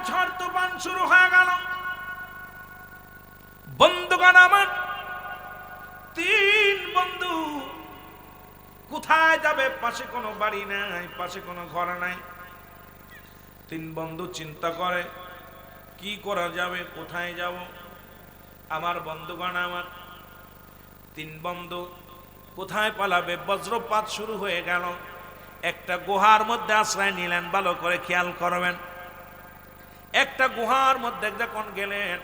ঝড় তুফান শুরু হয়ে গেল। বন্ধুগণ আমার, তিন বন্ধু কোথায় যাবে? পাশে কোনো বাড়ি নাই, পাশে কোনো ঘর নাই। তিন বন্ধু চিন্তা করে কি করা যাবে, কোথায় যাব। আমার বন্ধুগণ আমার, তিন বন্ধু কোথায় পালাবে? বজ্রপাত শুরু হয়ে গেল। একটা গুহার মধ্যে আশ্রয় নিলেন। ভালো করে খেয়াল করবেন, একটা গুহার মধ্যে যখন গেলেন,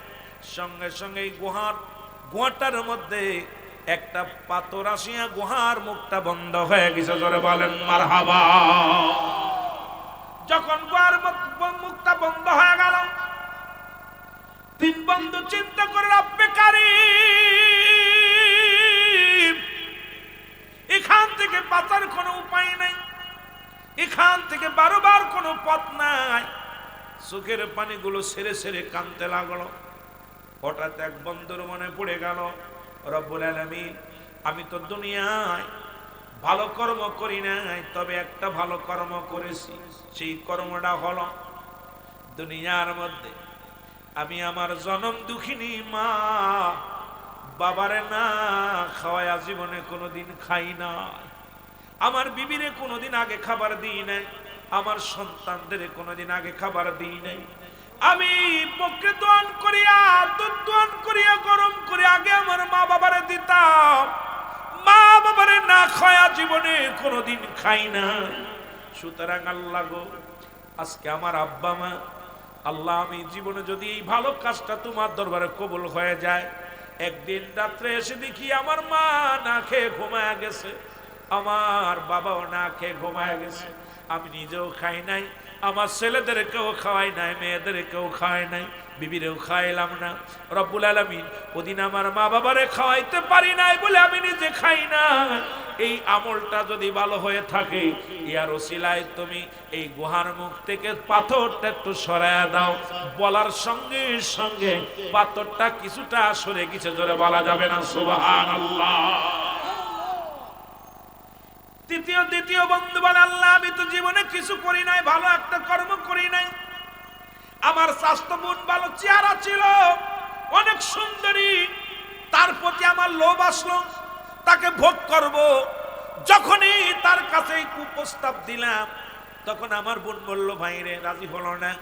সঙ্গে সঙ্গে এই গুহাটার মধ্যে একটা পাথর আসিয়া গুহার মুখটা বন্ধ হয়ে গেছে। জোরে বলেন মারহাবা। যখন গুহার মুখটা বন্ধ হয়ে গেল, তিন বন্ধু চিন্তা করে, রব্বে কারীম, এখান থেকে বাঁচার কোনো উপায় নাই, এখান থেকে বারবার কোনো পথ নাই। চোখের পানিগুলো সেরে সেরে কাঁদতে লাগলো। হঠাৎ এক বন্ধুর মনে পড়ে গেল, রব্বুল আলামিন, আমি তো দুনিয়ায় ভালো কর্ম করি নাই, তবে একটা ভালো কর্ম করেছি। সেই কর্মটা হলো, দুনিয়ার মধ্যে আমি আমার জনম দুঃখিনী মা বাবারে না খাওয়ায়া জীবনে কোনোদিন খাই না। আমার বিবিরে কোনোদিন আগে খাবার দিই নাই, আমার সন্তানদের কোনোদিন আগে খাবার দিই নাই। আমি বকরি দোয়ান করিয়া, দুধ দোয়ান করিয়া, গরম করে আগে আমার মা বাবারে দিতাম। মা বাবারে না খাওয়া জীবনে কোনোদিন খাই না। সুতরাং আল্লাহ গো, আজকে আমার আব্বা মা, আল্লাহ, আমি জীবনে যদি এই ভালো কাজটা তোমার দরবারে কবুল হয়ে যায়, একদিন রাত্রে এসে দেখি আমার মা না খেয়ে ঘুমায়া গেছে, আমার বাবাও না খেয়ে ঘুমায়া গেছে, আমি নিজেও খাই নাই, আমার ছেলেদেরকেও খাওয়াই নাই, মেয়েদেরকেও খাওয়াই নাই, বিবিরেও খাইলাম না। রব্বুল আলামিন, ওদিন আমার মা বাবারে খাওয়াইতে পারি নাই বলে আমি নিজে খাই না। এই আমলটা যদি ভালো হয়ে থাকে, ইয়ার ওসিলায় তুমি এই গুহার মুখ থেকে পাথরটা একটু সরায়া দাও। বলার সঙ্গে সঙ্গে পাথরটা কিছুটা সরে গেছে। জোরে বলা যাবে না সুবহানাল্লাহ। দ্বিতীয় বন্ধু বলে, আল্লাহ, আমি তো জীবনে কিছু করি নাই, ভালো একটা কর্ম করি নাই। আমার স্বাস্থ্য বোন ভালো চেহারা ছিল, অনেক সুন্দরী, তার প্রতি আমার লোভ আসলো, তাকে ভোগ করব। যখনই তার কাছে কুপ্রস্তাব দিলাম, তখন আমার বোন বলল, ভাই রে, রাজি হলো না,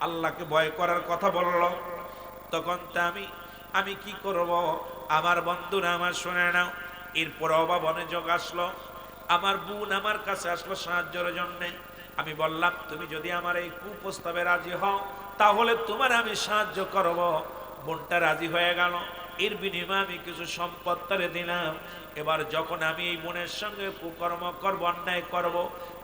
আল্লাহকে ভয় করার কথা বলল। তখন তো আমি কি করব? আমার বন্ধুরা আমার শুনে নাও। এরপর অভাব অনেক আসলো, আমার বোন আমার কাছে আসলো সাহায্যের জন্য। আমি বললাম, তুমি যদি আমার এই কুপ্রস্তাবে রাজি হও, তাহলে তোমার আমি সাহায্য করব। বোনটা রাজি হয়ে গেল। এর বিনিময়ে আমি কিছু সম্পদ তারে দিলাম। এবার যখন আমি এই বোনের সঙ্গে কুকর্ম করব, অন্যায় করব,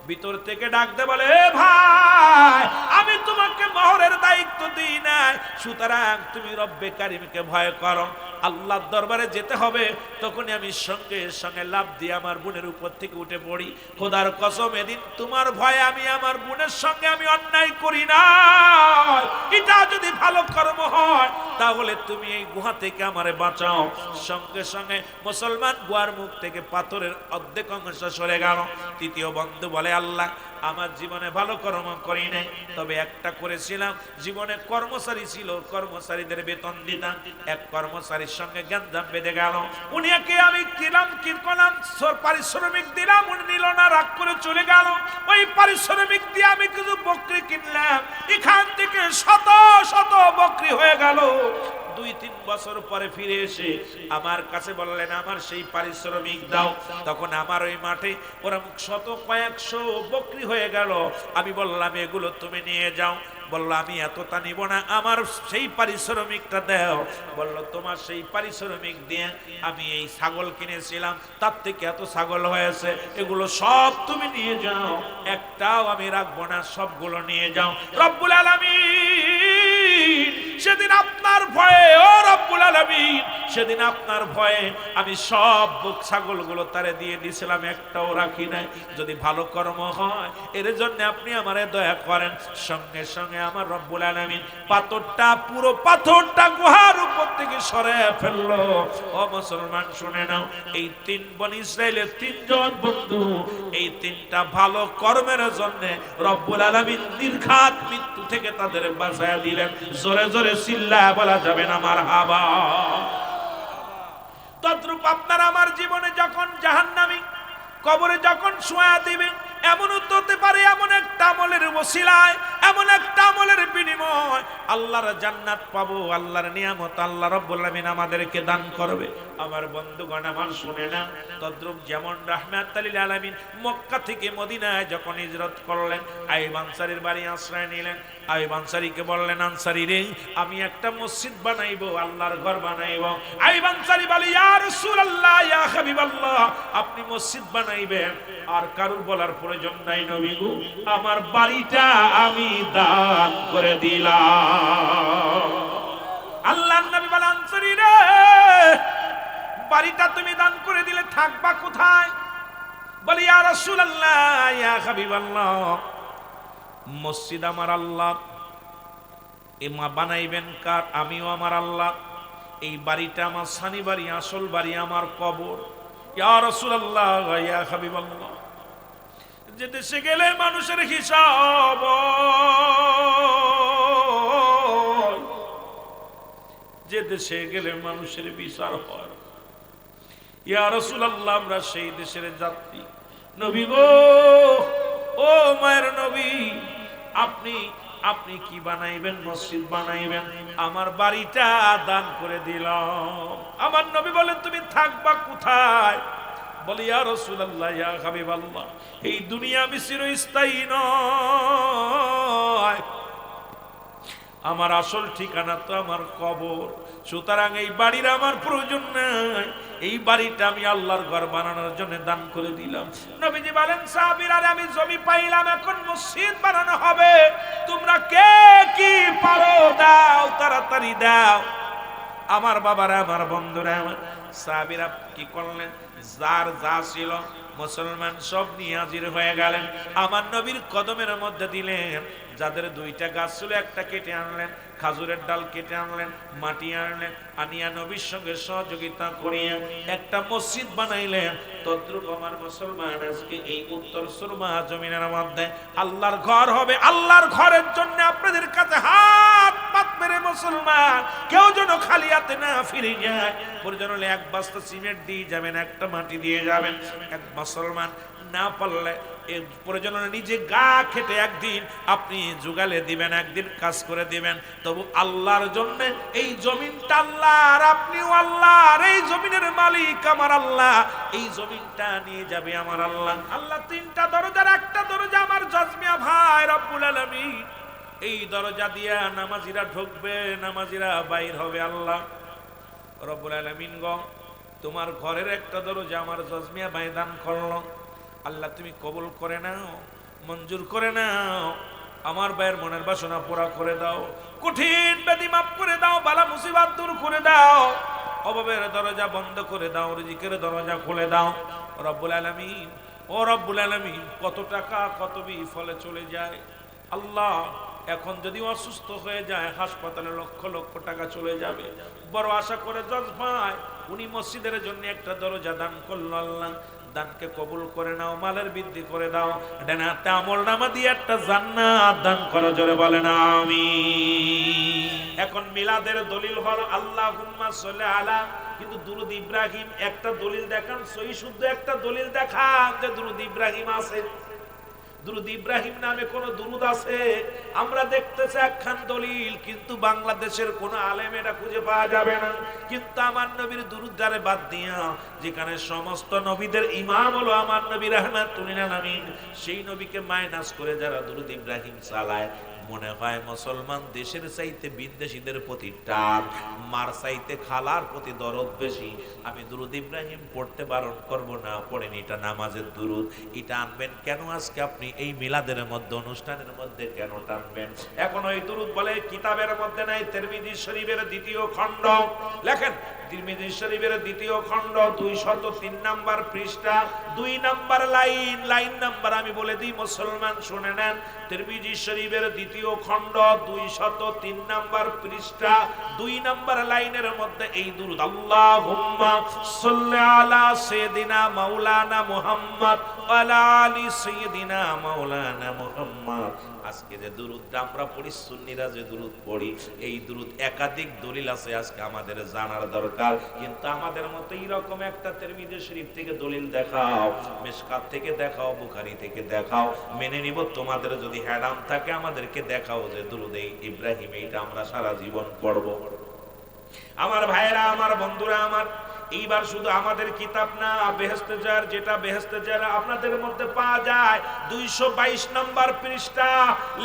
ভিতর থেকে ডাকতে বলে, এ ভাই, আমি তোমাকে মোহরের দায়িত্ব দিই নাই, সুতরাং তুমি রব্বে কারিমকে ভয় করো, আল্লাহর দরবারে যেতে হবে। তখনই আমি সঙ্গে সঙ্গে লাফ দিয়ে আমার বোনের উপর থেকে উঠে পড়ি। খোদার কসম, এদিন তোমার ভয়ে আমি আমার বোনের সঙ্গে আমি অন্যায় করি না। এটা যদি ভালো কর্ম হয়, তাহলে তুমি এই গুহা থেকে আমারে বাঁচাও। সঙ্গে সঙ্গে মুসলমান গুহার মুখ থেকে পাথরের অর্ধেক অংশ সরে গেল। তৃতীয় বন্ধু বলে, আল্লাহ, আমার জীবনে ভালো কর্ম করি নাই, তবে একটা করেছিলাম। জীবনে কর্মচারী ছিল, কর্মচারীদের বেতন দিতাম। এক কর্মচারীর সঙ্গে গ্যাঞ্জাম বেঁধে গেল। উনিকে আমি দিলাম, কি করলাম, পারিশ্রমিক দিলাম, উনি নিল না, রাগ করে চলে গেল। ওই পারিশ্রমিক দিয়ে আমি কিছু বকরি কিনলাম, এখান থেকে শত শত বকরি হয়ে গেল। 2-3 বছর পরে ফিরে এসে আমার কাছে বললেন, আমার সেই পারিশ্রমিক দাও। তখন আমার ওই মাঠে ওরা শত কয়েকশো বকরি হয়ে গেল। আমি বললাম, এগুলো তুমি নিয়ে যাও। বললো, আমি এতটা নিব না, আমার সেই পারিশ্রমিকটা দাও। বললো, তোমার সেই পারিশ্রমিক দিয়ে আমি এই ছাগল কিনেছিলাম, তার থেকে এত ছাগল হয়েছে, এগুলো সব তুমি নিয়ে যাও, একটাও আমি রাখবো না, সবগুলো নিয়ে যাও। রব্বুল আলামিন সেদিন আপনার ভয়ে ও রব্বুল আলামিন, সেদিন আপনার ভয়ে আমি সব বুক ছাগলগুলো তারে দিয়ে দিয়েছিলাম, একটাও রাখি নাই। যদি ভালো কর্ম হয় এর জন্য আপনি আমারে দয়া করেন। সঙ্গে সঙ্গে আমার রব্বুল আলামিন পাথরটা, পুরো পাথরটা গুহার উপর থেকে সরিয়ে ফেললো। ও মুসলমান শুনে নাও, এই 3 বনি ইসরাইলের 3 জন বন্ধু, এই 3টা ভালো কর্মের জন্য রব্বুল আলামিন নির্ঘাত মৃত্যু থেকে তাদের বাঁচায়া দিলেন। জোরে জোরে চিল্লায়া বলা যাবে না মারহাবা। তদ্রূপ আপনার আমার জীবনে যখন জাহান্নামী কবরে যখন শোয়া দিবে, এমন হতে পারে এমন একটা আমলের ওসিলায়, এমন একটা আমলের বিনিময় আল্লাহর জান্নাত পাবো, আল্লাহর নিয়ামত আল্লাহ রাব্বুল আলামিন আমাদেরকে দান করবে। আমার বন্ধুগণ আমার শুনে না, তদ্রূপ যেমন রাহমাতুল লিল আলামিন মক্কা থেকে মদিনায় যখন হিজরত করলেন, আইয়ুব আনসারীর বাড়ি আশ্রয় নিলেন। আইয়ুব আনসারীকে বললেন, আনসারী রে, আমি একটা মসজিদ বানাইবো, আল্লাহর ঘর বানাইবো। আইয়ুব আনসারী বলে, ইয়া রাসূলুল্লাহ, ইয়া হাবিবাল্লাহ, আপনি মসজিদ বানাইবেন আর কারুর বলার প্রয়োজন নাই নবী গো, আমার বাড়িটা আমি দান করে দিলাম। আল্লাহর নবী বলেন, আনসারী রে, বাড়িটা তুমি দান করে দিলে থাকবা কোথায়? বলি, ইয়া রাসূলুল্লাহ, ইয়া হাবিবাল্লাহ, মসজিদ আমার আল্লাহ, এমা বানাইবেন কার? আমিও আমার আল্লাহ। এই বাড়িটা আমার সানি বাড়ি, আসল বাড়ি আমার কবর। ইয়া রাসূলুল্লাহ, ইয়া হাবিবাল্লাহ, যে দেশে গেলে মানুষের হিসাব, যে দেশে গেলে মানুষের বিচার হয়, ইয়া রাসূলুল্লাহ, আমরা সেই দেশের যাত্রী। নবী গো, ও মায়ের নবী, আপনি কি বানাইবেন? মসজিদ বানাইবেন, আমার বাড়িটা দান করে দিলাম। আমার নবী বলেন, তুমি থাকবা কোথায়? বলি, ইয়া রাসূলুল্লাহ, ইয়া হাবিবাল্লাহ, এই দুনিয়া চিরস্থায়ী নয়, আমার আসল ঠিকানা তো আমার কবর। সুতরাং এই বাড়ির আমার প্রয়োজন নাই, এই বাড়িটা আমি আল্লাহর ঘর বানানোর জন্য দান করে দিলাম। নবীজি বলেন, সাহাবীরা, আমি জমি পাইলাম, এখন মসজিদ বানানো হবে, তোমরা কে কি পারো দাও, তাড়াতাড়ি দাও। আমার বাবারা, আমার বন্ধুরা, আমার সাহাবীরা কি করলেন? যার যা ছিল মুসলমান সব নিয়ে হাজির হয়ে গেলেন, আমার নবীর কদমের মধ্যে দিলেন। যাদের 2টা গাছ ছিল, একটা কেটে আনলেন, খাজুরের ডাল কেটে আনলেন, মাটি আনলেন, আনিয়া নবীর সঙ্গে সহযোগিতা করিয়া একটা মসজিদ বানাইলেন। তদ্রূপ আমার মুসলমান আজকে এই উত্তর সুরমা জমিনের মধ্যে আল্লাহর ঘর হবে। আল্লাহর ঘরের জন্য আপনাদের কাছে হাত পাত মেরে মুসলমান কেউ যেন খালি হাতে না ফিরে যায়। প্রয়োজন হলে 1 বস্তা সিমেন্ট দিয়ে যাবেন, একটা মাটি দিয়ে যাবেন। এক মুসলমান না পারলে প্রয়োজন হলে নিজে গা খেটে একদিন আপনি জোগালে দিবেন, একদিন কাজ করে দিবেন, তবু আল্লাহর জন্য এই জমিনটা আল্লাহর, আপনিও আল্লাহর, এই জমিনের মালিক আমার আল্লাহ, এই জমিনটা নিয়ে যাবে আমার আল্লাহ। আল্লাহ 3টা দরজার একটা দরজা আমার জজমিয়া ভাই রব্বুল আলামিন, এই দরজা দিয়া নামাজিরা ঢুকবে, নামাজিরা বাইর হবে। আল্লাহ রব্বুল আলামিন গো, তোমার ঘরের একটা দরজা আমার জজমিয়া ভাই দান করলো, আল্লাহ তুমি কবুল করে নাও, মঞ্জুর করে নাও, আমার ভাইয়ের মনের বাসনা পুরা করে দাও, কঠিন ব্যাধি মাফ করে দাও, বালা মুসিবত দূর করে দাও, অভাবের দরজা বন্ধ করে দাও, রিজিকের দরজা খুলে দাও। রব্বুল আলামিন, ও রব্বুল আলামিন, কত টাকা কত বিফলে চলে যায়। আল্লাহ, এখন যদি অসুস্থ হয়ে যায় হাসপাতালে লক্ষ লক্ষ টাকা চলে যাবে। বড় আশা করে জজ ভাই উনি মসজিদের জন্য একটা দরজা দান করলো, আল্লাহ দানকে কবুল করে নাও, মালের বৃদ্ধি করে দাও, ডানাতে আমলনামা দিয়ে একটা জান্নাত দান করো, জোরে বলেন আমিন। এখন মিলাদের দলিল হলো আল্লাহুম্মা সাল্লি আলা, কিন্তু দুরূদ ইব্রাহিম একটা দলিল দেখান, সহি শুদ্ধ একটা দলিল দেখান যে দুরূদ ইব্রাহিম আছে। দুরূদ ইব্রাহিম নামে কোন দুরূদ আছে? আমরা দেখতেছি একখান দলিল, কিন্তু বাংলাদেশের কোন আলেম এটা খুঁজে পাওয়া যাবে না। কিন্তু আমার নবীর দুরূদ দ্বারে বাদ দিয়া, যেখানে সমস্ত নবীদের ইমাম হলো আমার নবী রাহমাতুল লিল আলামিন, সেই নবীকে মাইনাস করে যারা দুরূদ ইব্রাহিম চালায়, মনে হয় মুসলমান দেশের চাইতে বিদেশিদের প্রতি টান, মার চাইতে খালার প্রতি দরদ বেশি। আমি দুরুদ ইব্রাহিম পড়তে বারণ করব না, পড়েন, এটা নামাজের দুরুদ। এটা আনবেন কেন আজকে আপনি এই মিলাদের মধ্যে, অনুষ্ঠানের মধ্যে কেন টানবেন? এখন ওই দুরুদ বলে কিতাবের মধ্যে নাই। তিরমিজি শরীফের দ্বিতীয় খণ্ড, লেখেন তিরমিজি শরীফের দ্বিতীয় খণ্ড 203 নাম্বার পৃষ্ঠা 2 নাম্বার লাইন নাম্বার আমি বলে দিই, মুসলমান শুনে নেন। তিরমিজি শরীফের দ্বিতীয় খণ্ড 203 নাম্বার পৃষ্ঠা 2 নাম্বার লাইনের মধ্যে এই দুরূদ, আল্লাহুম্মা সাল্লি আলা সাইয়্যিদিনা মাওলানা মুহাম্মদ ওয়া আলা আলি সাইয়্যিদিনা মাওলানা মুহাম্মদ। আজকে যে দুরূদটা আমরা পড়ি, সুন্নিরা যে দুরূদ পড়ি, এই দুরূদ একাধিক দলিল আছে, আজকে আমাদের জানার দরকার। কিন্তু আমাদের মতো এইরকম একটা তিরমিজি শরীফ থেকে দলিল দেখাও, মিশকাত থেকে দেখাও, বুখারী থেকে দেখাও, মেনে নিব। তোমাদের যদি হ্যারাম থাকে আমাদেরকে দেখাও যে দুরূদ ইব্রাহিম এইটা আমরা সারা জীবন পড়ব। আমার ভাইরা, আমার বন্ধুরা, আমার এইবার শুধু আমাদের কিতাব না, বেহেশতে যার, যেটা বেহেশতে যার আপনাদের মধ্যে পাওয়া যায় 222 নাম্বার পৃষ্ঠা,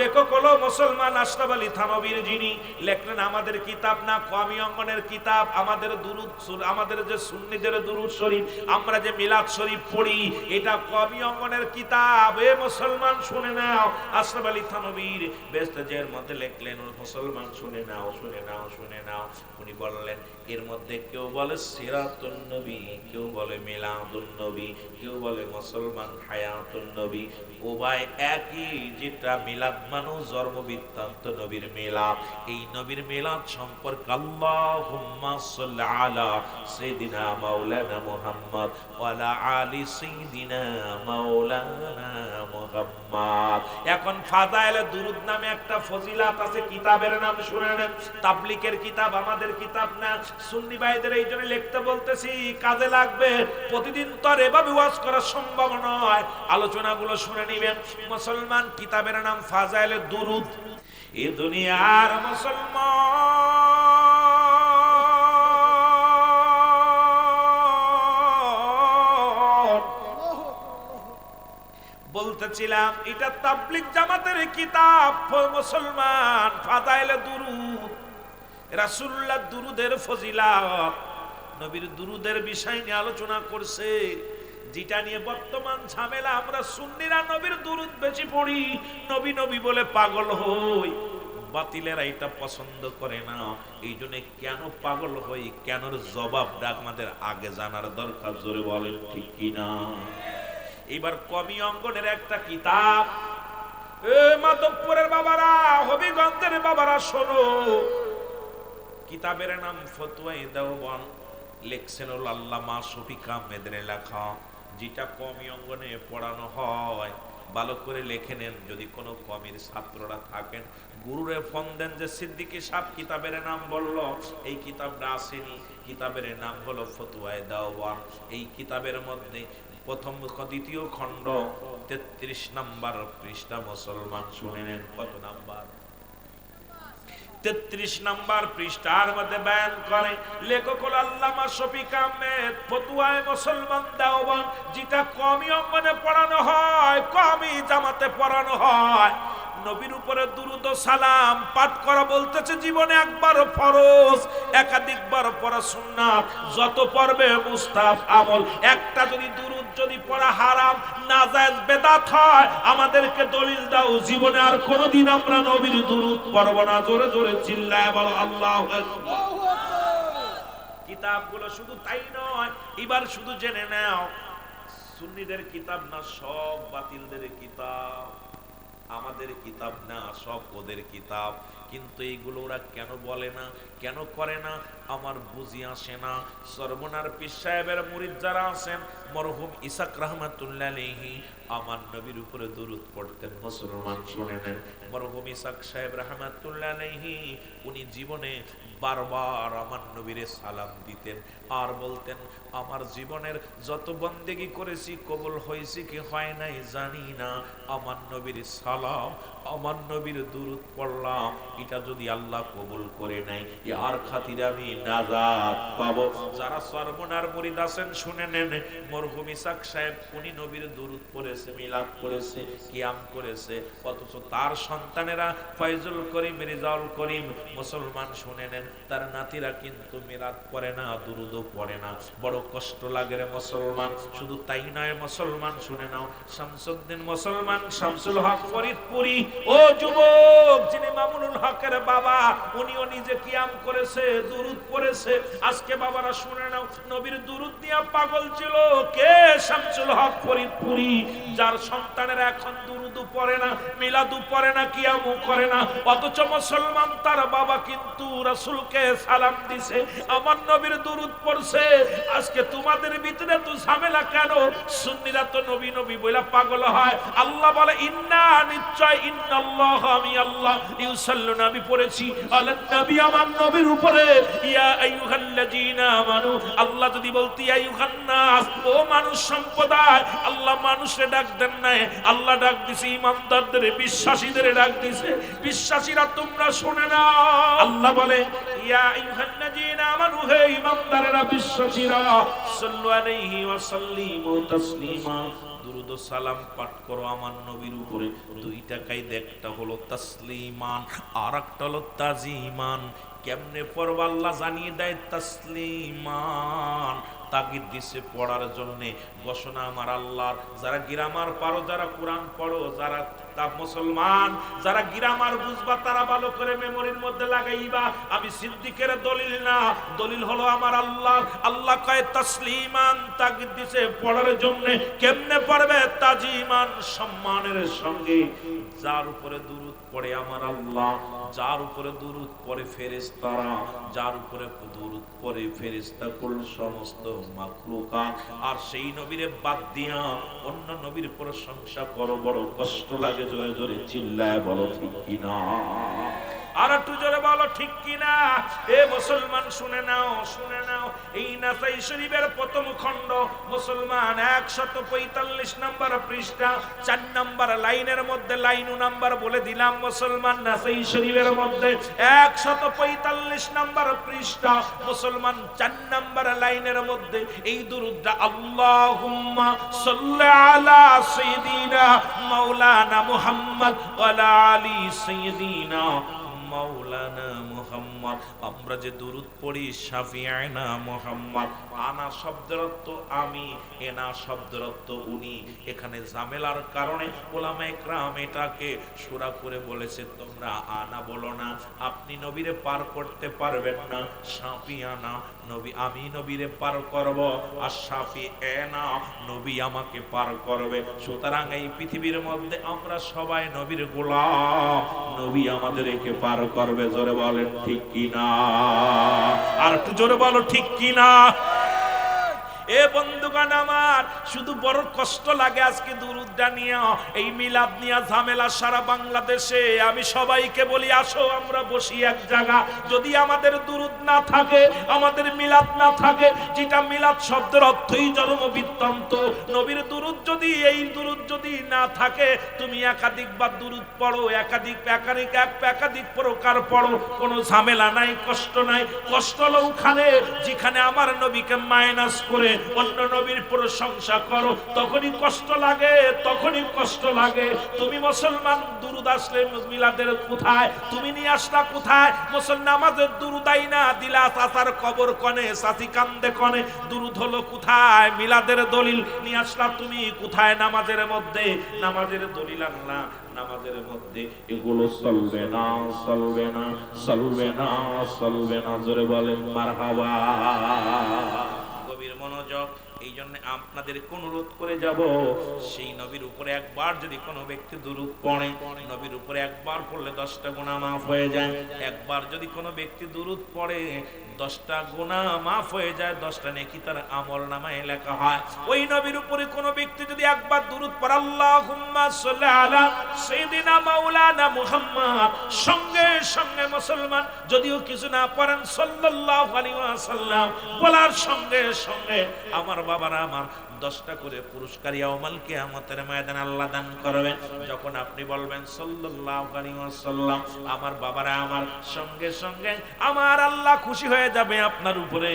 লেখক হলো মুসলমান আশরাফ আলী থানভীর, যিনি লেখলেন আমাদের কিতাব না, কওমি অঙ্গনের কিতাব, আমাদের দুরূদ, আমাদের যে সুন্নিদের দুরূদ শরীফ, আমরা যে মিলাদ শরীফ পড়ি, এটা কওমি অঙ্গনের কিতাব। এ মুসলমান শুনে নাও, আশরাফ আলী থানভীর বেহেশতে যার মধ্যে লেখলেন, মুসলমান শুনে নাও, শুনে নাও, শুনে নাও। উনি বললেন এর মধ্যে কেউ বলে সিরাতুন নবী, কেউ বলে মিলাদুন নবী, কেউ বলে মুসলমান হায়াতুন নবী। উভয় একই, যেটা মিলাদ মানুষ জন্ম বৃত্তান্ত নবীর মিলাদ। এই নবীর মিলাদ সম্পর্কে আল্লাহুম্মা সাল্লি আলা সাইয়্যিদিনা মাওলানা মুহাম্মদ ওয়া আলা আলি সাইয়্যিদিনা মাওলানা মুহাম্মদ। এখন ফাযাইলে দুরূদ নামে একটা ফজিলাত আছে, কিতাবের নাম শুনে নেন। তাবলীগের কিতাব, আমাদের কিতাব না। সুন্নি ভাইদের এই জন্য লিখতে বলতেছি, কাজে লাগবে। প্রতিদিন তো আর এভাবে ওয়াজ করা সম্ভব নয়, আলোচনাগুলো শুনে নিবেন। মুসলমান কিতাবের নাম ফাযাইলে দুরূদ। এই দুনিয়ার মুসলমান বলতেছিলাম, এটা তাবলীগ জামাতের কিতাব। মুসলমান ফাযাইলে দুরূদ, রাসূলুল্লাহ দুরুদের ফজিলত, নবীর দুরুদের বিষয় নিয়ে আলোচনা করছে, যেটা নিয়ে বর্তমান ঝামেলা। আমরা সুন্নিরা নবীর দুরুদ বেশি পড়ি, নবী নবী বলে পাগল হই। বাতিলেরা এটা পছন্দ করে না। এই জন্য কেন পাগল হই, কেন জবাবটা আমাদের আগে জানার দরকার। জোরে বলেন ঠিক কিনা? এবার কওমি অঙ্গনের একটা কিতাব, এ মাধবপুরের বাবারা, হবিগঞ্জের বাবারা শোনো, কিতাবের নাম ফতোয়ায়ে দেওবন্দ, লেখছেন আল্লামা শফিক আহমেদের লেখা, যেটা কওমি অঙ্গনে পড়ানো হয়। ভালো করে লেখে নেন, যদি কোনো কওমির ছাত্ররা থাকেন, গুরুরে ফোন দেন যে সিদ্দিকী সাহেব কিতাবের নাম বলল, এই কিতাবটা আসেনি। কিতাবের নাম হলো ফতোয়ায়ে দেওবন্দ। এই কিতাবের মধ্যে প্রথম দ্বিতীয় খণ্ড 33 নাম্বার পৃষ্ঠা, মুসলমান শুনে নেন। কত নাম্বার? 33 নাম্বার পৃষ্ঠার মধ্যে বয়ান করে লেখক হল আল্লামা শফিক আহমেদ, ফতোয়ায়ে মুসলমান দেওবন্দ, যেটা কওমি অঙ্গনে পড়ানো হয়, কওমি জামাতে পড়ানো হয়। নবীর উপরে দুরূদ ও সালাম পাঠ করা বলতেছে জীবনে একবার ফরজ, একাধিকবার পড়া সুন্নাত। যত পড়বে মুস্তাহাব আমল। একটা যদি দুরূদ যদি পড়া হারাম, নাজায়েজ, বেদাত হয়, আমাদেরকে দলিল দাও। জীবনে আর কোনোদিন আমরা নবীর দুরূদ পড়ব না। জোরে জোরে চিল্লায় বলো আল্লাহু আকবার। কিতাবগুলো শুধু তাই নয়, এবার শুধু জেনে নাও, সুন্নিদের কিতাব না, সব বাতিলদের কিতাব। আমাদের কিতাব না, সব ওদের কিতাব। কিন্তু এইগুলো ওরা কেন বলে না, কেন করে না, আমার বুঝি আসে না। সরমনার পীর সাহেবের মুরিদ যারা আছেন, মরহুম ইসাক রাহমাতুল্লাহ আলাইহি আমার নবীর উপরে দুরূদ পড়তেন। মুসলমান শুনে নেন, মরহুম ইসাক সাহেব রাহমাতুল্লাহ আলাইহি উনি জীবনে বারবার আমার নবীরে সালাম দিতেন আর বলতেন, আমার জীবনের যত বন্দেগী করেছি কবুল হয়েছে কি হয় নাই জানি না, আমার নবীর সালাম, আমার নবীর দুরূদ পড়লাম, এটা যদি আল্লাহ কবুল করে নাই, আর খাতিরে আমি নাজাত পাবো। যারা সরমনার মুরিদ আছেন শুনে নেন, মরহুম ইসাক সাহেব উনি নবীর দুরূদ পড়ে করেছে, মিলাদ করেছে, কিয়াম করেছে, অথচ তার সন্তানেরা ফয়জুল করিম, রেজাউল করিম মুসলমান শুনে নেন, তার নাতিরা কিন্তু মিলাদ পড়ে না, দুরুদও পড়ে না। বড় কষ্ট লাগে রে মুসলমান। শুধু তাই নয়, মুসলমান শুনে নাও, শামসুদ্দিন মুসলমান শামসুল হক ফরিদপুরি, ও যুবক, যিনি মামুনুল হকের বাবা, উনিও নিজে কিয়াম করেছে, দুরুদ পড়েছে। আজকে বাবারা শুনে নাও, নবীর দুরুদ নিয়ে পাগল ছিল কে? শামসুল হক ফরিদপুরি, যার সন্তানেরা এখন দুরুদও পড়ে না, মিলাদও পড়ে না, কিয়ামও করে না, অথচ মুসলমান তার বাবা কিন্তু রাসূলকে সালাম দিছে, আমার নবীর দুরুদ পড়ছে। আজকে তোমাদের ভিতরে তো ঝামেলা কেন? সুন্নিরা তো নবী নবী বইলা পাগল হয়। আল্লাহ বলে ইন্না, নিশ্চয়, ইন্নাল্লাহ, আমি আল্লাহ, ইউসাল্লুনা, আমি পড়েছি, আলান নবী, আমার নবীর উপরে, ইয়া আইয়ুহাল্লাযীনা আমানু, আল্লাহ যদি বলতি ইয়া আইয়ুহান নাস, ও মানুষ সম্প্রদায়, আল্লাহ মানুষে ডাক দেন নাই, আল্লাহ ডাক দিছে ইমানদারদের, বিশ্বাসীদের ডাক দিছে। বিশ্বাসীরা তোমরা শুনে না, আল্লাহ বলে ইয়া আইয়ুহাল্লাযীনা আমানু, হে ইমানদারেরা, বিশ্বাসীরা, সাল্লু আলাইহি ওয়া সাল্লিমু তাসলিমা, দুরুদ ও সালাম পাঠ করো আমার নবীর উপরে। দুইটা কায়দা, একটা হলো তাসলিমান, আর একটা হলো তাজিমান। কেমনে পড়ব আল্লাহ জানিয়ে দেয়, তাসলিমান, তাগিদ দিছে পড়ার জন্য, ঘোষণা আমার আল্লাহর। যারা গ্রামার পারো, যারা কোরআন পড়ো, যারা মুসলমান, যারা গ্রামার বুঝবা, তারা ভালো করে মেমোরির মধ্যে লাগাইবা। আমি সিদ্দিকের দলিল না, দলিল হলো আমার আল্লাহ। আল্লাহ কয় তাসলিমান, তাগিদ দিছে পড়ার জন্য। কেমনে পড়বে? তাজিমান, সম্মানের সঙ্গে। যার উপরে দুরূদ পড়ে আমার আল্লাহ, যার উপরে দুরূদ পড়ে ফেরেশতারা, যার উপরে দুরূদ পড়ে ফেরেশতা কুল সমস্ত মাখলুকাত, আর সেই নবীরে বাদ দিয়া অন্য নবীর প্রশংসা করো, বড় কষ্ট লাগে। জোরে জোরে চিল্লায় বলো ঠিক কিনা? আর একটু জোরে বলো ঠিক কিনা? এ মুসলমান শুনে নাও, শুনে নাও, এই নাসাই শরীফের প্রথম খণ্ড, মুসলমান 145 নম্বর পৃষ্ঠা, 4 নম্বর লাইনের মধ্যে, লাইনু নাম্বার বলে দিলাম মুসলমান, নাসাই শরীফের মধ্যে 145 নম্বর পৃষ্ঠা, মুসলমান 4 নম্বর লাইনের মধ্যে এই দুরূদটা, আল্লাহুম্মা সাল্লি আলা সাইয়্যিদিনা মাওলানা মুহাম্মদ ওয়া আলা আলি সাইয়্যিদিনা মাওলানা মুহাম্মদ। আমরা যে দুরূদ পড়ি, শাফিআনা মুহাম্মদ, আনা শব্দের অর্থ আমি, এনা শব্দের অর্থ উনি। এখানে ঝামেলার কারণে ওলামায়ে কেরাম এটাকে সূরা করে বলেছে, তোমরা আনা বলো না, আপনি নবীরে পার করতে পারবেন না, শাফিআনা, নবী, আমি নবীরে পার করব, আর শাফিআনা, নবী আমাকে পার করবে। সুতরাং এই পৃথিবীর মধ্যে আমরা সবাই নবীর গোলাম, নবী আমাদেরকে পার করবে। জোরে বলেন ঠিক কিনা? আর একটু জোরে বলো ঠিক কিনা? এ বন্ধুগণ আমার, শুধু বড় কষ্ট লাগে আজকে দুরূদটা নিয়ে, এই মিলাদ নিয়ে ঝামেলা সারা বাংলাদেশে। আমি সবাইকে বলি, আসো আমরা বসি এক জায়গা। যদি আমাদের দুরূদ না থাকে, আমাদের মিলাদ না থাকে, যেটা মিলাদ শব্দের অর্থই জন্ম বৃত্তান্ত, নবীর দুরূদ যদি, এই দুরূদ যদি না থাকে, তুমি একাধিকবার দুরূদ পড়ো, একাধিক প্রকার পড়ো, কোনো ঝামেলা নাই, কষ্ট নাই। কষ্ট হলো ওখানে যেখানে আমার নবীকে মাইনাস করে অন্য নবীর প্রশংসা করো, তখনই কষ্ট লাগে, তখনই কষ্ট লাগে। তুমি মুসলমান, দুরূদ আসলে মিলাদের কোথায়? তুমি নিয়ে আসলা কোথায়? মুসলমান নামাজের দুরূদ আইনা দিলা চাচার কবর কনে, চাচি কান্দে কনে, দুরূদ হলো কোথায়? মিলাদের দলিল নিয়ে আসলা তুমি কোথায়? নামাজের মধ্যে, নামাজের দলিল আনলা নামাজের মধ্যে। এগুলো চলবে না, চলবে না, চলবে না, চলবে না। জোরে বলেন মারহাবা। মনোযোগ। এই জন্য আপনাদের অনুরোধ করে যাব, সেই নবীর উপরে একবার যদি কোনো ব্যক্তি দুরূদ পড়ে, নবীর উপরে একবার পড়লে 10টা গুনাহ মাফ হয়ে যায়। একবার যদি কোনো ব্যক্তি দুরূদ পড়ে, 10টা গুনাহ মাফ হয়ে যায়, 10টা নেকি তার আমলনামায় লেখা হয়। ওই নবীর উপরে কোনো ব্যক্তি যদি একবার দুরূদ পড়ে, আল্লাহুম্মা সাল্লি আলা সাইয়্যিদিনা মাওলানা মুহাম্মদ, সঙ্গে সঙ্গে মুসলমান, যদিও কিছু না পড়েন, সাল্লাল্লাহু আলাইহি ওয়াসাল্লাম বলার সঙ্গে সঙ্গে আমার বাবারা, আমার 10টা করে পুরস্কার ইয়াউমাল কিয়ামতের ময়দানে আল্লাহ দান করবে। যখন আপনি বলবেন সাল্লাল্লাহু আলাইহি ওয়াসাল্লাম, আমার বাবারা আমার সঙ্গে সঙ্গে আমার আল্লাহ খুশি হয়ে যাবে আপনার উপরে।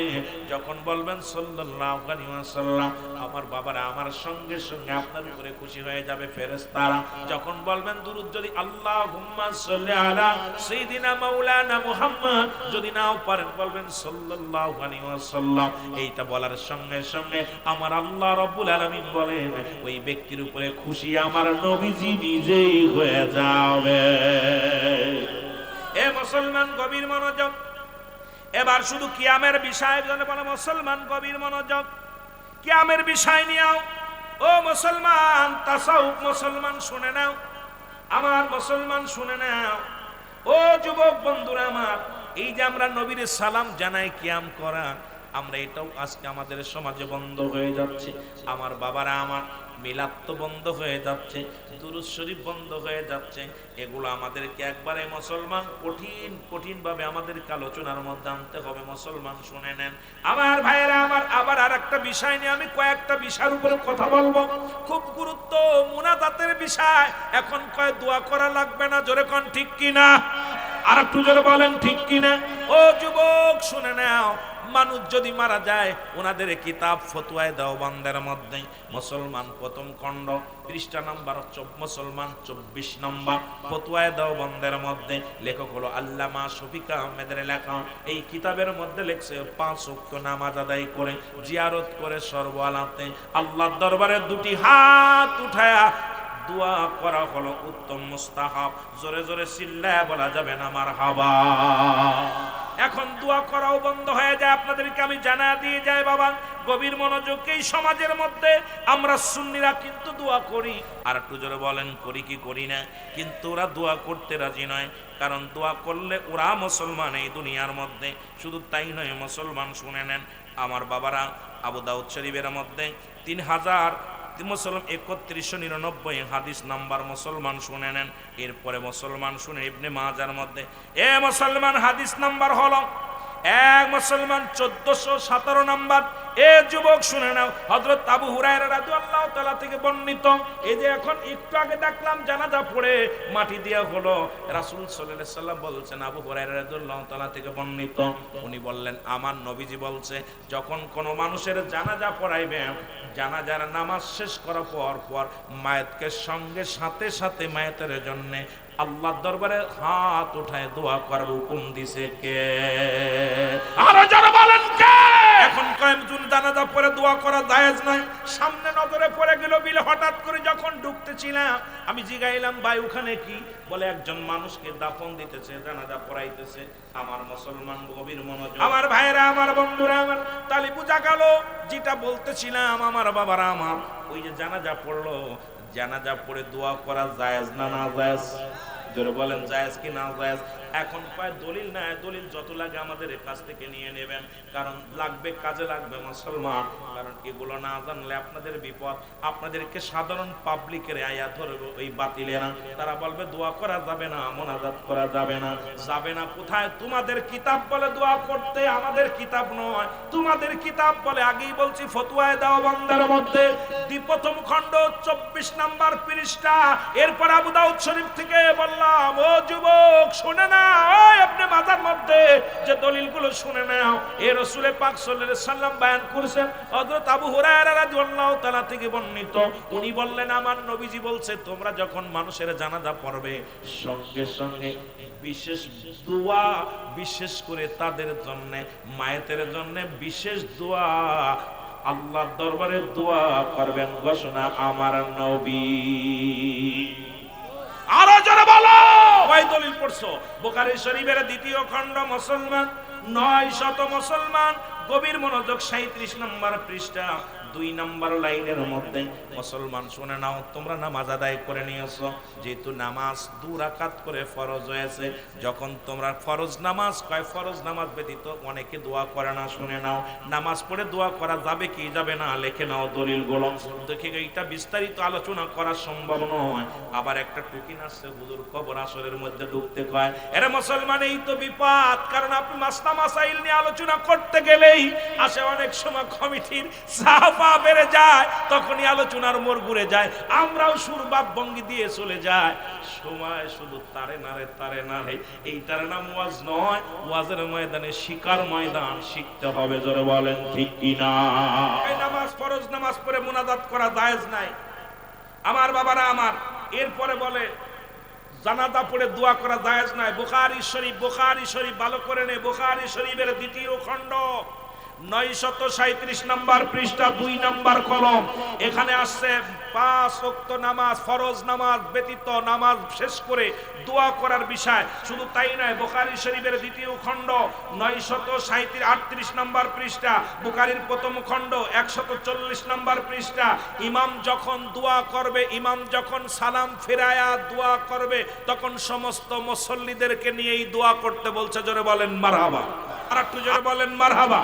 যখন বলবেন সাল্লাল্লাহু আলাইহি ওয়াসাল্লাম, আমার বাবারা আমার সঙ্গে সঙ্গে আপনার উপরে খুশি হয়ে যাবে ফেরেশতারা। যখন বলবেন দুরূদ যদি আল্লাহুম্মা সাল্লি আলা সাইয়্যিদিনা মাওলানা মুহাম্মদ, যদি নাও পারেন বলবেন সাল্লাল্লাহু আলাইহি ওয়াসাল্লাম। এইটা বলার সঙ্গে সঙ্গে আমার আল্লাহ রাব্বুল আলামিন বলেন ওই ব্যক্তির উপরে খুশি আমার নবীজি নিজেই হয়ে যাবে। এ মুসলমান গভীর মনোযোগ, এবার শুধু কিয়ামের বিষয় জন্য বলে মুসলমান গভীর মনোযোগ, কিয়ামের বিষয় নিও। ও মুসলমান তাসাউফ মুসলমান শুনে নাও, আমার মুসলমান শুনে নাও। ও যুবক বন্ধুরা আমার, এই যে আমরা নবীর সালাম জানাই কিয়াম করা, আমরা এটাও আজকে আমাদের সমাজে বন্ধ হয়ে যাচ্ছে। আমার বাবারা আমার মিলাদ তো বন্ধ হয়ে যাচ্ছে, দুরূদ শরীফ বন্ধ হয়ে যাচ্ছে। এগুলো আমাদেরকে একবারে মুসলমান কঠিন ভাবে আমাদেরকে আলোচনার মধ্যে আনতে হবে। মুসলমান শুনে নেন আমার ভাইয়েরা আমার, আবার আর একটা বিষয় নিয়ে আমি কয়েকটা বিষয়ের উপরে কথা বলবো, খুব গুরুত্ব মুনাজাতের বিষয়। এখন কয় দোয়া করা লাগবে না, জোরে কোন ঠিক কিনা? আর একটু জোরে বলেন ঠিক কিনা? ও যুবক শুনে নাও, মানুষ যদি মারা যায় ওনাদের কিতাব ফতোয়ায়ে দেওবন্দের মধ্যে মুসলমান প্রথম খণ্ড পৃষ্ঠা নাম্বার মুসলমান 24 নম্বর ফতোয়ায়ে দেওবন্দের মধ্যে লেখক হলো আল্লামা শফিক আহমেদের লেখা। এই কিতাবের মধ্যে লেখছে 5 ওয়াক্ত নামাজ আদায় করে জিয়ারত করে সর্বআলাতে আল্লাহর দরবারে দুটি হাত উঠায়া দোয়া করা হলো উত্তম মুস্তাহাব। জোরে জোরে চিল্লায়া বলা যাবে না মারহাবা। এখন দোয়া করাও বন্ধ হয়ে যায়, আপনাদেরকে আমি জানা দিয়ে যাই বাবা গভীর মনোযোগ। এই সমাজের মধ্যে আমরা সুন্নিরা কিন্তু দোয়া করি, আর একটু জোরে বলেন করি কি করি না? কিন্তু ওরা দোয়া করতে রাজি নয়, কারণ দোয়া করলে ওরা মুসলমান এই দুনিয়ার মধ্যে। শুধু তাই নয় মুসলমান শুনে নেন আমার বাবারা, আবু দাউদ শরীফের মধ্যে 3000 মুসলমান 3199 হাদিস নাম্বার মুসলমান শুনে নেন। এরপরে মুসলমান শুনে ইবনে মাজার মধ্যে এ মুসলমান হাদিস নাম্বার হলো এক মুসলমান 1417 নাম্বার। এ যুবক শুনে নাও, হযরত আবু হুরায়রা রাদিয়াল্লাহু তাআলা থেকে বর্ণিত। এই যে এখন একটু আগে দেখলাম জানাজা পড়ে মাটি দেয়া হলো, রাসূল সাল্লাল্লাহু আলাইহি সাল্লাম বলছেন, আবু হুরায়রা রাদিয়াল্লাহু তাআলা থেকে বর্ণিত, উনি বললেন আমার নবীজি বলছে যখন কোন মানুষের জানাজা পড়াইবে, জানাজার নামাজ শেষ করার পর মায়েতকে সঙ্গে সাথে সাথে মায়েতের জন্য আল্লাহর দরবারে হাত উঠায় দোয়া করার হুকুম দিছে কে? আরো যারা বলেন কে? এখন কয়েকজন জানাজা পড়ে দোয়া করা জায়েজ নয়। সামনে নজরে পড়ে গেল বিলে, হঠাৎ করে যখন ঢুকতেছিলাম আমি জিগাইলাম ভাই ওখানে কি? বলে একজন মানুষকে দাফন দিতেছে, জানাজা পড়াইতেছে। আমার মুসলমান গভীর মনোযোগ আমার ভাইরা আমার বন্ধুরা আমার, তালি বুঝা গেল যেটা বলতেছিলাম আমার বাবারা আমার, ওই যে জানাজা পড়লো, জানাজা পড়ে দোয়া করা জায়েজ না না জায়েজ? জোরে বলেন জায়েজ কি না জায়েজ? এখন পায় দলিল না, দলিল যত লাগে আমাদের কাছ থেকে নিয়ে নেবেন, কারণ লাগবে কাজে লাগবে মুসলমান। কারণ এগুলো না জানলে আপনাদের বিপদ। আপনাদেরকে সাধারণ পাবলিকের আয়া ধরবে ওই বাতিলেরা, তারা বলবে দোয়া করা যাবে না, মোনাজাত করা যাবে না। যাবে না কোথায়? তোমাদের কিতাব বলে দোয়া করতে, আমাদের কিতাব নয়। তোমাদের কিতাব বলে, আগেই বলছি ফতোয়ায়ে দেওবন্দের মধ্যে প্রথম খণ্ড 24 নম্বর পৃষ্ঠা। এরপর আবু দাউদ শরীফ থেকে বললাম ও যুবক শুনে না, ওই আপনি মাথার মধ্যে যে দলিলগুলো শুনে নাও, এ রাসূল পাক সাল্লাল্লাহু আলাইহি সাল্লাম বয়ান করেছেন। হযরত আবু হুরায়রা রাদিয়াল্লাহু তাআলা থেকে বর্ণিত, উনি বললেন আমার নবীজি বলছে তোমরা যখন মানুষের জানাজা পড়বে সঙ্গে সঙ্গে বিশেষ দোয়া, বিশেষ করে তাদের জন্য মায়েতের জন্য বিশেষ দোয়া আল্লাহর দরবারে দোয়া করবেন, ঘোষণা আমার নবী। আরো যারা বলো ওই দলিল পড়ছো বুখারী শরীফের 2য় খণ্ড মুসলমান 900 মুসলমান গভীর মনোযোগ 37 নম্বর পৃষ্ঠা 2 নম্বর লাইনের মধ্যে মুসলমান শুনে নাও, তোমরা নামাজ আদায় করে নিয়েছো, যেহেতু নামাজ 2 রাকাত করে ফরজ হয়েছে, যখন তোমরা ফরজ নামাজ কয় ফরজ নামাজ ব্যতীত অনেকে দোয়া করে না, শুনে নাও নামাজ পড়ে দোয়া করা যাবে কি যাবে না লিখে নাও দলিলগুলো। দেখে এটা বিস্তারিত আলোচনা করা সম্ভব নয়। আবার একটা টুকি আসছে হুজুর কবর আসরের মধ্যে ঢুকতে কয়, এরা মুসলমান এই তো বিপদ, কারণ আপনি মাসলা মাসাইল নিয়ে আলোচনা করতে গেলেই আসে অনেক সময় কমিটির সাফ পা বেড়ে যায়, তখনই আলোচনার মোড় ঘুরে যায়, আমরাও সুর বাপ ভঙ্গি দিয়ে চলে যায়। সময় শুধু তারে না রে, এইটার নাম ওয়াজ নয়, ওয়াজের ময়দানে শিকার ময়দান, শিখতে হবে। জোরে বলেন ঠিক কিনা? এই নামাজ, ফরজ নামাজ পড়ে মুনাজাত করা জায়েজ নাই আমার বাবারা আমার। এরপরে বলে জানাজা পড়ে দোয়া করা জায়েজ নাই। বুখারী শরীফ ভালো করে নে, বুখারী শরীফের দ্বিতীয় খণ্ড 937 নম্বর পৃষ্ঠা 2 নম্বর কলম। এখানে আসছে 5 ওয়াক্ত নামাজ, ফরজ নামাজ ব্যতীত নামাজ শেষ করে দোয়া করার বিষয়। শুধু তাই নয়, বুখারী শরীফের দ্বিতীয় খণ্ড 938 নম্বর পৃষ্ঠা, বুখারীর প্রথম খণ্ড 140 নম্বর পৃষ্ঠা, ইমাম যখন দোয়া করবে, ইমাম যখন সালাম ফিরায়া দোয়া করবে, তখন সমস্ত মুসল্লিদেরকে নিয়েই দোয়া করতে বলছে। জোরে বলেন মারহাবা। আর একটু জোরে বলেন মারহাবা।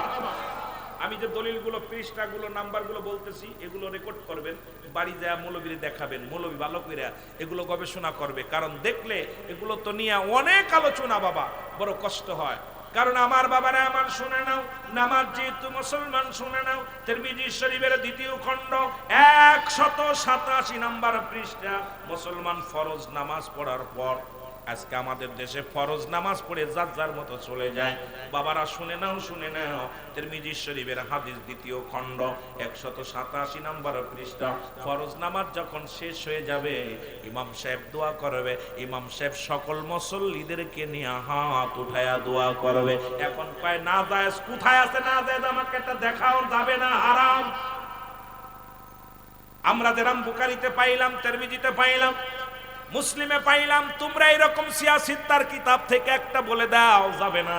আমি যে দলিলগুলো, পৃষ্ঠাগুলো, নাম্বারগুলো বলতেছি, এগুলো রেকর্ড করবেন, বাড়ি যায় মৌলবীরে দেখাবেন, মৌলবী ভালো করে এগুলো গবেষণা করবে। কারণ দেখলে এগুলো তো নিয়ে অনেক আলোচনা বাবা, বড় কষ্ট হয়। কারণ আমার বাবারা আমার শুনে নাও, নামাজ যেহেতু মুসলমান শুনে নাও, তিরমিজি শরীফের দ্বিতীয় খণ্ড 187 নম্বর পৃষ্ঠা, মুসলমান ফরজ নামাজ পড়ার পর, আজকে আমাদের দেশে ফরজ নামাজ পড়ে যার যার মতো চলে যায়। বাবারা শুনে নাও, তিরমিজি শরীফের হাদিস দ্বিতীয় খণ্ড 187 নম্বর পৃষ্ঠা, ফরজ নামাজ যখন শেষ হয়ে যাবে, ইমাম সাহেব দোয়া করবে, ইমাম সাহেব সকল মুসল্লিদেরকে নিয়ে হাত উঠায়া দোয়া করবে। এখন পায় না জায়েজ, কোথায় আছে না জায়েজ আমাকে এটা দেখাও, যাবে না, হারাম। আমরা যেরকম বুখারীতে পাইলাম, তিরমিজিতে পাইলাম, মুসলিমে পাইলাম, তোমরা এরকম সিয়াসিত্তার কিতাব থেকে একটা বলে দাও, যাবে না,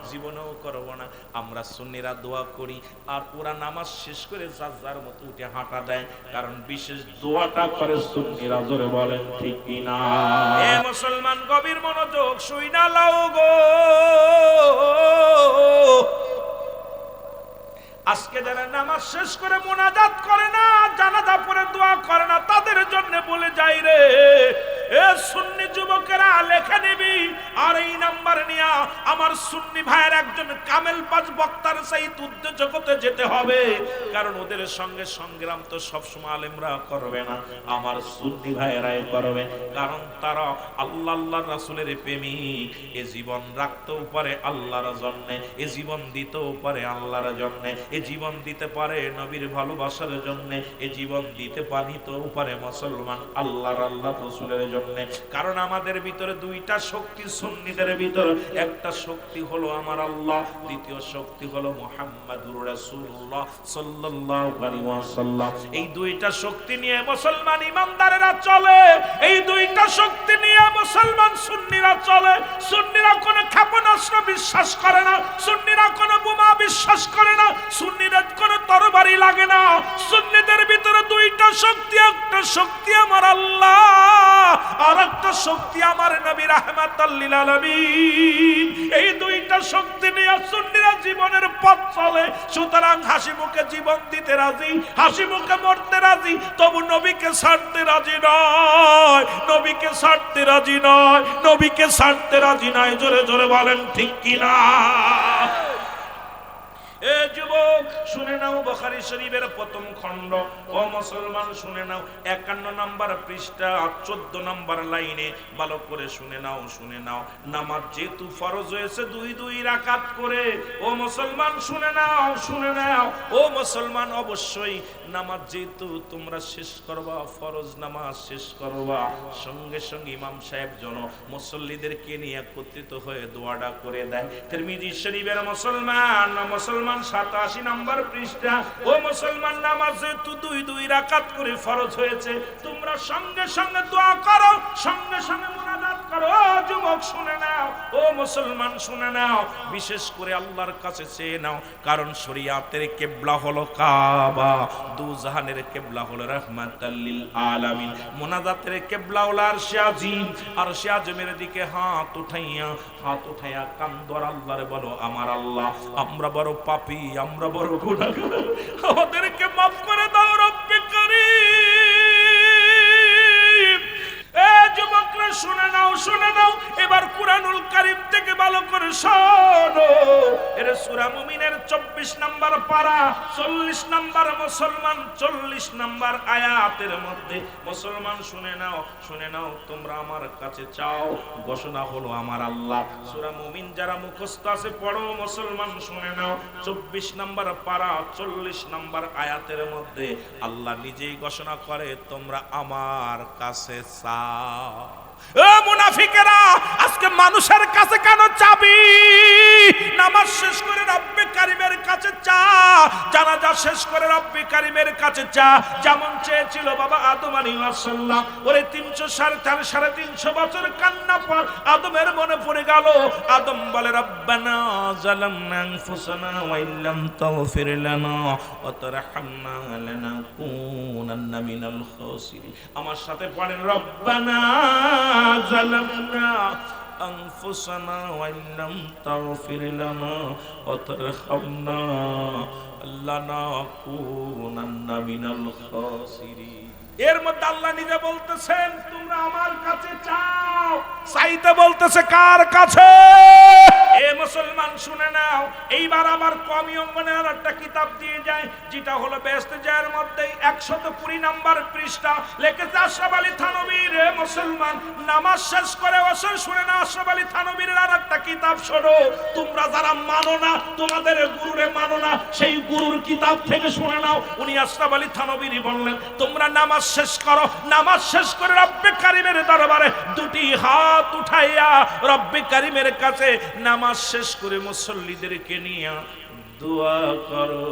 জীবনেও করব না। আমরা সুন্নিরা দোয়া করি, আর ওরা নামাজ শেষ করে যার যার মতো উঠে হাঁটা দেয়, কারণ বিশেষ দোয়াটা করে সুন্নিরা। জোরে বলেন ঠিক কিনা? এ মুসলমান গভীর মনোযোগ শুইনা লাও গো। আজকে যারা নামাজ শেষ করে মুনাজাত করে না, জানাজা পড়ে দোয়া করে না, তাদের জন্য বলে যাই রে, এ সুন্নি যুবকেরা লেখা নিবি, আর এই নাম্বার নিয়া আমার সুন্নি ভাইয়ের একজন কামেল পাঁচ বক্তার সহিত উদ্য জগতে যেতে হবে। কারণ ওদের সঙ্গে সংগ্রাম তো সবসময় আলেমরা করবে না, আমার সুন্নি ভাইয়েরাই করবে। কারণ তারা আল্লাহর রাসূলের প্রেমিক, এ জীবন রাখতেও পারে আল্লাহর জন্য, এ জীবন দিতেও পারে আল্লাহর জন্য, এ জীবন দিতে পারে নবীর ভালোবাসার জন্য, এ জীবন দিতে পারিতেও পারে মুসলমান আল্লাহর রাসূলের জন্য। কারণ আমাদের ভিতরে দুইটা শক্তি, সুন্নিদের ভিতর একটা শক্তি হলো আমার আল্লাহ, দ্বিতীয় শক্তি হলো মুহাম্মাদুর রাসূলুল্লাহ সাল্লাল্লাহু আলাইহি ওয়াসাল্লাম। এই দুইটা শক্তি নিয়ে মুসলমান ইমানদারেরা চলে, এই দুইটা শক্তি নিয়ে মুসলমান সুন্নিরা চলে। সুন্নিরা কোনো ক্ষেপণাস্ত্র বিশ্বাস করে না, সুন্নিরা কোনো বোমা বিশ্বাস করে না, সুন্নিরা কোনো তরবারি লাগে না। সুন্নিদের ভিতরে দুইটা শক্তি, একটা শক্তি আমার আল্লাহ, আর একটা শক্তি আমার নবী রাহমাতাল লিল আলামিন। এই দুইটা শক্তি নিয়ে সুন্নিরা জীবনের পথ চলে। সুতরাং হাসি মুখে জীবন দিতে রাজি, হাসি মুখে মরতে রাজি, তবু নবীকে ছাড়তে রাজি নয়, নবীকে ছাড়তে রাজি নয়, নবীকে ছাড়তে রাজি নয়। জোরে জোরে বলেন ঠিক কিনা? এ যুবক শুনে নাও, বুখারী শরীফের প্রথম খণ্ড, ও মুসলমান শুনে নাও, 51 নম্বর পৃষ্ঠা 14 নম্বর লাইনে ভালো করে শুনে নাও। নামাজ যেহেতু ফরজ হয়েছে 2 রাকাত করে, ও মুসলমান শুনে নাও, ও মুসলমান অবশ্যই নামাজ যেহেতু তোমরা শেষ করবা, ফরজ নামাজ শেষ করবা, সঙ্গে সঙ্গে ইমাম সাহেব যেন মুসল্লিদেরকে নিয়ে একত্রিত হয়ে দোয়াটা করে দেয়। তিরমিজি শরীফের মুসলমান 87 নম্বর পৃষ্ঠা, ও মুসলমান নামাজ যেহেতু 2 রাকাত করে ফরজ হয়েছে, তোমরা সঙ্গে সঙ্গে দোয়া করো, সঙ্গে সঙ্গে মুনাজাত করো। যুবক শুনে নাও, ও মুসলমান শুনে নাও, বিশেষ করে আল্লাহর কাছে চেয়ে নাও, কারণ শরীয়তের কিবলা হলো কাবা, দু জাহানের কিবলা হলো রাহমাতাল লিল আলামিন, মুনাজাতের কিবলা হলো আরশে আজিম, আরশে আজিমের দিকে হাত উঠাইয়া কান ধরে আল্লাহরে বলো, আমার আল্লাহ, আমরা বড় পাপী, আমরা বড় গুনাহগার, আমাদেরকে মাফ করে দাও রব্বে কারীম। এ যুবকরা শুনে নাও, এবার কুরআনুল কারীম থেকে ভালো করে শোনো। এর সূরা মুমিনের 24 নম্বর পারা 40 নম্বর মুসলমান 40 নম্বর আয়াতের মধ্যে মুসলমান শুনে নাও তোমরা আমার কাছে চাও, ঘোষণা হলো আমার আল্লাহ। সূরা মুমিন যারা মুখস্থ আছে পড়ো, মুসলমান শুনে নাও। 24 নম্বর পারা 40 নম্বর আয়াতের মধ্যে আল্লাহ নিজেই ঘোষণা করে তোমরা আমার কাছে চাও। ও মুনাফিকেরা, আজকে মানুষের কাছে কেন চাবি? নামাজ শেষ করে রব্বে কারিমের কাছে চা, জানাজা শেষ করে রব্বে কারিমের কাছে চা। যেমন চেয়েছিল বাবা আদম আলাইহিস সালাম, ওরে 300 বছর কান্না পর আদমের মনে পড়ে গেল। আদম বলে রব্বানা যালামনা আনফুসানা ওয়া ইল্লাম তাগফির লানা ওয়া তারহামনা লানাকুনান্না মিনাল খাসিরিন। আমার সাথে পড়েন রব্বানা যালামনা আনফুসানা ওয়া ইল্লাম তাগফির লানা ওয়া তারহামনা লানাকুনান্না মিনাল খাসিরিন। এর মধ্যে আল্লাহ নিজে বলতেছেন তোমরা আমার কাছে চাও। চাইতে বলতেছে কার কাছে? এ মুসলমান শুনে নাও, এইবার আমার কমি অঙ্গনের একটা কিতাব দিয়ে যায়, যেটা হলো বেহেশতে যাওয়ার মধ্যে 120 নম্বর পৃষ্ঠা, লিখেছে আশরাফ আলী থানভী। রে মুসলমান, নামাজ শেষ করে ওসর শুনে না, আশরাফ আলী থানভীর আর একটা কিতাব শোনো। তোমরা যারা মানো না, তোমাদের গুরুরে মানো না, সেই গুরুর কিতাব থেকে শুনে নাও। উনি আশরাফ আলী থানভী বললেন তোমরা নামাজ শেষ করো, নামাজ শেষ করে রব্বে কারিমের দরবারে দুটি হাত উঠাইয়া রব্বে কারিমের কাছে নামাজ শেষ করে মুসল্লিদেরকে নিয়ে দোয়া করো।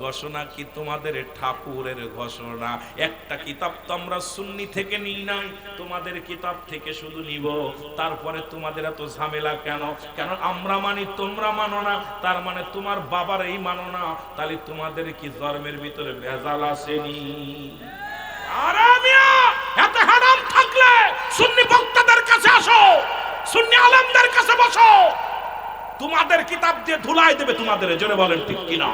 ঘোষণা কি তোমাদের ঠাকুরের ঘোষণা? একটা কিতাব তো আমরা সুন্নি থেকে নিই নাই, তোমাদের কিতাব থেকে শুধু নিব। তারপরে তোমাদের এত ঝামেলা কেন? কেন আমরা মানি তোমরা মানো না, তার মানে তোমার বাবার এই মানো না, তাহলে তোমাদের কি ধর্মের ভিতরে ভেজাল আসেনি? আরে মিয়া, এত হারাম থাকলে সুন্নি বক্তাদের কাছে আসো, সুন্নি আলেমদের কাছে বসো, তোমাদের কিতাব দিয়ে ধুলাই দেবে তোমাদের। জোরে বলেন ঠিক কিনা?